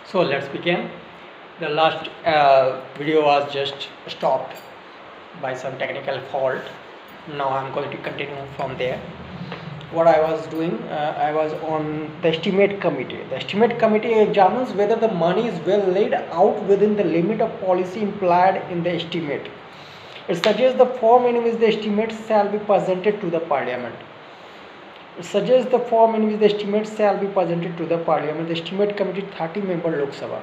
So let's begin. The last video was just stopped by some technical fault. Now I'm going to continue from there. What I was doing, I was on the estimate committee. The estimate committee examines whether the money is well laid out within the limit of policy implied in the estimate. It suggests the form in which the estimate shall be presented to the parliament. It suggests the form in which the estimate shall be presented to the parliament. The estimate committee 30-member Lok Sabha.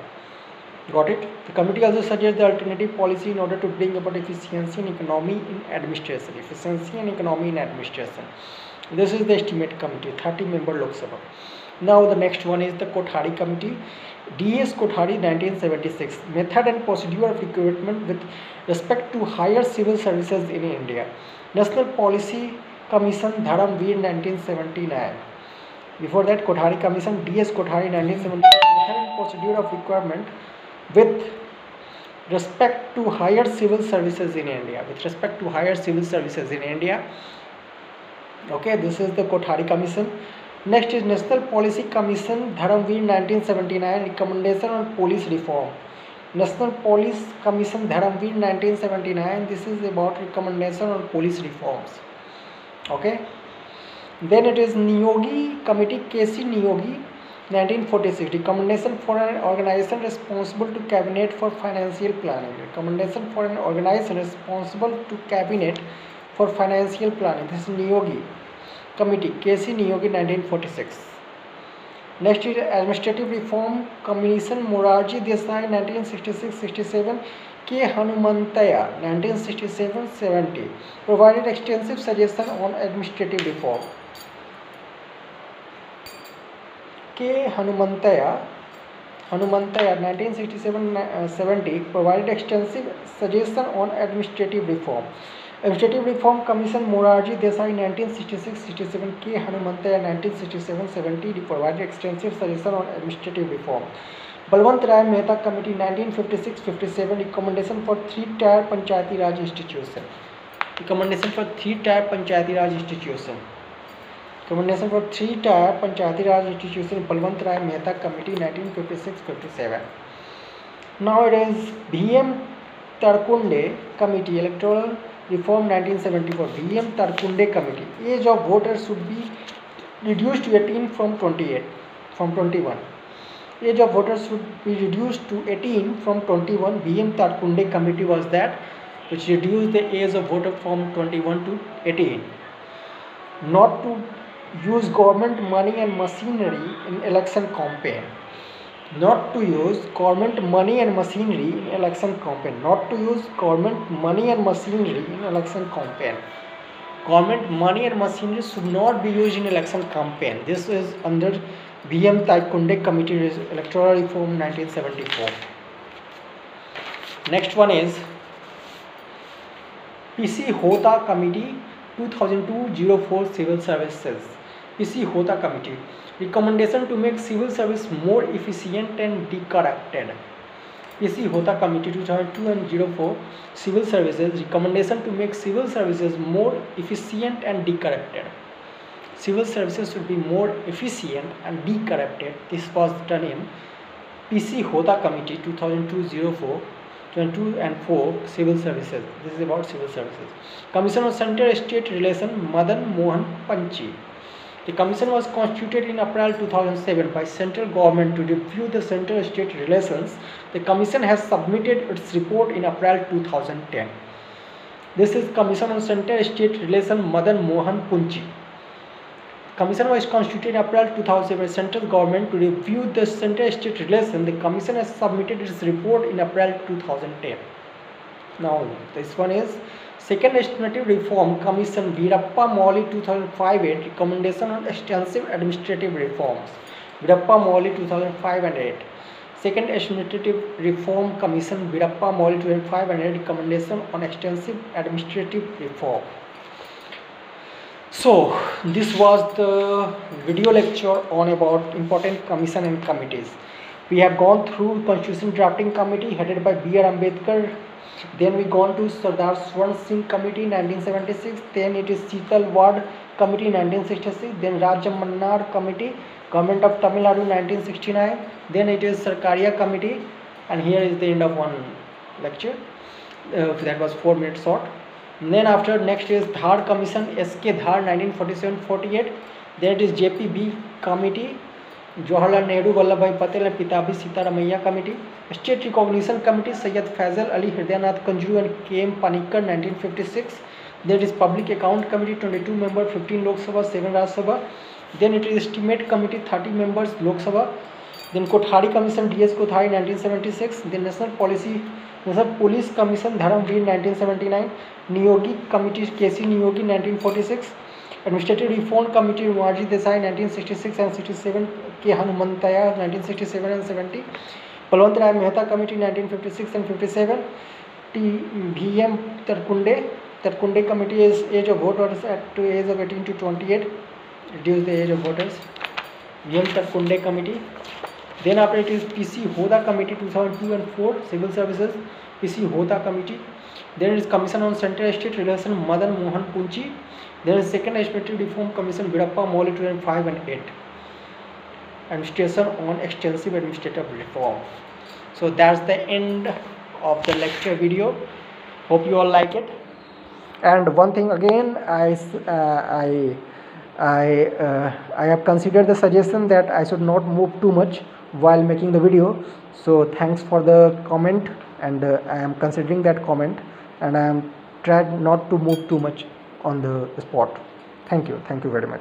Got it? The committee also suggests the alternative policy in order to bring about efficiency and economy in administration. Efficiency and economy in administration. This is the estimate committee, 30-member Lok Sabha. Now the next one is the Kothari committee. D.S. Kothari 1976. Method and procedure of recruitment with respect to higher civil services in India. National Policy Commission Dharamveer 1979. Before that, Kothari Commission D.S. Kothari 1976. Method and procedure of requirement with respect to higher civil services in India. With respect to higher civil services in India. Okay, this is the Kothari Commission. Next is National Policy Commission Dharamveer 1979. Recommendation on police reform. National Police Commission Dharamveer 1979. This is about recommendation on police reforms. Okay. Then it is Niyogi Committee, KC Niyogi 1946. Recommendation for an organization responsible to cabinet for financial planning. Recommendation for an organization responsible to cabinet for financial planning. This is Niyogi Committee, KC Niyogi 1946. Next is Administrative Reform Commission Morarji Desai 1966-67. K. Hanumantaya 1967-70 provided extensive suggestion on administrative reform. K. Hanumantaya 1967-70 provided extensive suggestion on administrative reform. Administrative Reform Commission Morarji Desai 1966-67. K. Hanumantaya 1967-70 provided extensive suggestion on administrative reform. Balwant Rai Mehta Committee 1956-57. Recommendation for 3-tier Panchayati Raj institution. Recommendation for 3-tier Panchayati Raj institution. Recommendation for 3-tier Panchayati Raj institution. Balwant Rai Mehta Committee 1956-57. Now it is B.M. Tarkunde Committee Electoral Reform 1974. B.M. Tarkunde Committee. Age of voters should be reduced to 18 from 21. Age of voters should be reduced to 18 from 21. B.M. Tarkunde Committee was that which reduced the age of voter from 21 to 18. Not to use government money and machinery in election campaign. Not to use government money and machinery in election campaign. Not to use government money and machinery in election campaign. Government money and machinery should not be used in election campaign. This is under B.M. Tarkunde Committee Electoral Reform 1974. Next one is P.C. Hota Committee 2002-04 Civil Services. P.C. Hota Committee. Recommendation to make civil service more efficient and decorrupted. P.C. Hota Committee 2002 and 04 Civil Services. Recommendation to make civil services more efficient and decorrupted. Civil services should be more efficient and decorrupted. This was done in P.C. Hota Committee 2002-04, 22 and 4 Civil Services. This is about civil services. Commission on Center-State Relation Madan Mohan Panchi. The commission was constituted in April 2007 by central government to review the center-state relations. The commission has submitted its report in April 2010. This is Commission on Center-State Relation Madan Mohan Panchi. Commission was constituted in April 2007 by central government to review the center-state relation. The commission has submitted its report in April 2010. Now this one is Second Estimative Reform Commission Veerappa Moily 2005-8 Recommendation on Extensive Administrative Reforms. Veerappa Moily 2005 and 8. Second Estimative Reform Commission Veerappa Moily 2005 and 8 Recommendation on Extensive Administrative Reform. So this was the video lecture on about important commission and committees. We have gone through Constitution Drafting Committee headed by B.R. Ambedkar. Then we gone to Sardar Swaran Singh Committee 1976. Then it is Sheetal Ward Committee 1966, then Rajamannar Committee, Government of Tamil Nadu 1969, then it is Sarkaria Committee, and here is the end of one lecture. That was 4 minutes short. And then after next is Dhar Commission, SK Dhar 1947-48, then it is JPB Committee, Jawaharlal Nehru Vallabhbhai Patel and Pitabi Sitaramaiah Committee, State Recognition Committee, Sayyid Faisal Ali Hridayanath Kanjuru and KM Panikkar 1956. Then it is Public Account Committee, 22 members, 15 Lok Sabha, 7 Rajya Sabha. Then it is Estimate Committee, 30 members, Lok Sabha. Then Kothari Commission, DS Kothari 1976. Then National Police Commission, Dharamveer 1979. Niyogi Committee, KC Niyogi 1946. Administrative Reform Committee, Moraji Desai 1966 and 67, K Hanumantaya 1967 and 70. Balwant Rai Mehta Committee 1956 and 57. VM Tarkunde Committee is age of voters at age of 18 to 28, reduce the age of voters. VM Tarkunde Committee. Then after it is PC Hoda Committee 2002 and 4, Civil Services, PC Hoda Committee. Then it is Commission on Central State Relation, Madan Mohan Punchi. Then is Second Administrative Reform Commission, Vidappa Moli 2005 and 8. Administration on Extensive Administrative Reform. So that's the end of the lecture video. Hope you all like it. And one thing again, I have considered the suggestion that I should not move too much while making the video. So thanks for the comment, and I am considering that comment, and I am tried not to move too much on the spot. Thank you very much.